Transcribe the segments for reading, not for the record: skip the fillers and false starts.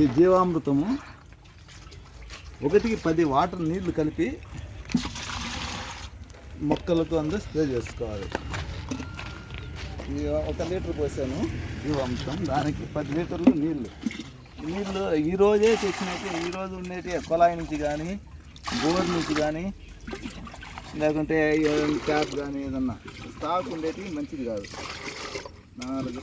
ఈ జీవామృతము 1కి 10 వాటర్ నీళ్లు కలిపి మొక్కలకు అందు స్ప్రే చేసుకోవాలి. ఈ 1 లీటర్ పోసాను జీవామృతం, దానికి 10 లీటర్లు నీళ్లు. నీళ్ళు ఈరోజే తెచ్చినట్టు, ఈరోజు ఉండేటి కొలాయి నుంచి కానీ బోర్ నుంచి కానీ లేకుంటే ట్యాప్ కానీ ఏదన్నా స్టాక్ ఉండేటి మంచిది కాదు. 4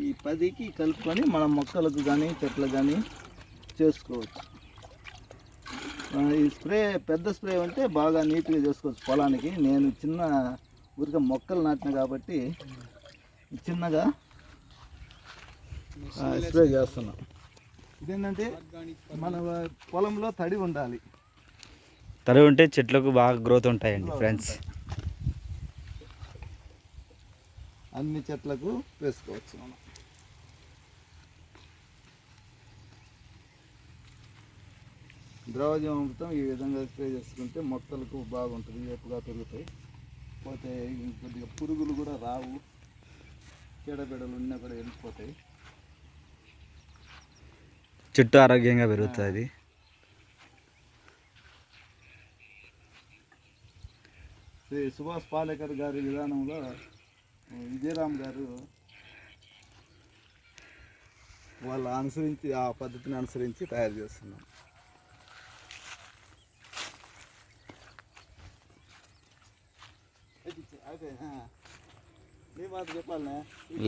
ఈ 10కి కలుపుకొని మనం మొక్కలకు కానీ చెట్లకు కానీ చేసుకోవచ్చు. ఈ స్ప్రే పెద్ద స్ప్రే ఉంటే బాగా నీట్గా చేసుకోవచ్చు పొలానికి. నేను చిన్న ఊరికే మొక్కలు నాటిన కాబట్టి చిన్నగా స్ప్రే చేస్తున్నాం. ఇదేంటంటే మన పొలంలో తడి ఉండాలి. తడి ఉంటే చెట్లకు బాగా గ్రోత్ ఉంటాయండి ఫ్రెండ్స్. అన్ని చెట్లకు వేసుకోవచ్చు మనం. ద్రవజీవామృతం ఈ విధంగా స్ప్రే చేసుకుంటే మొక్కలకు బాగుంటుంది, ఏపుగా పెరుగుతాయి. పోతే కొద్దిగా పురుగులు కూడా రావు, చీడబిడలు ఉన్నా కూడా వెళ్ళిపోతాయి. చెట్టు ఆరోగ్యంగా పెరుగుతుంది. శ్రీ సుభాష్ పాలేకర్ గారి విధానంలో విజయరామ్ గారు వాళ్ళు అనుసరించి ఆ పద్ధతిని అనుసరించి తయారు చేస్తున్నాం.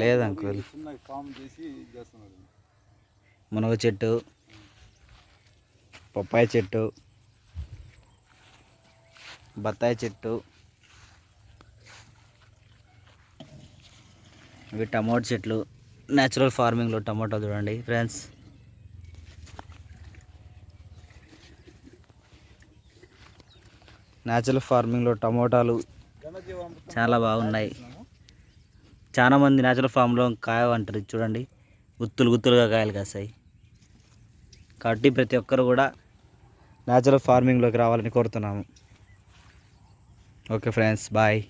లేదు అంకుల్, చిన్న ఫామ్ చేసి చేస్తున్నారు. మునగ చెట్టు, పప్పాయ చెట్టు, బత్తాయి చెట్టు, ఇవి టమోటా చెట్లు. న్యాచురల్ ఫార్మింగ్లో టమోటా చూడండి ఫ్రెండ్స్. న్యాచురల్ ఫార్మింగ్లో టమోటాలు చాలా బాగున్నాయి. చాలామంది న్యాచురల్ ఫామ్లో కాయ అంటారు, చూడండి గుత్తులు గుత్తులుగా కాయలు కాస్తాయి. కాబట్టి ప్రతి ఒక్కరు కూడా న్యాచురల్ ఫార్మింగ్లోకి రావాలని కోరుతున్నాము. Okay friends, bye.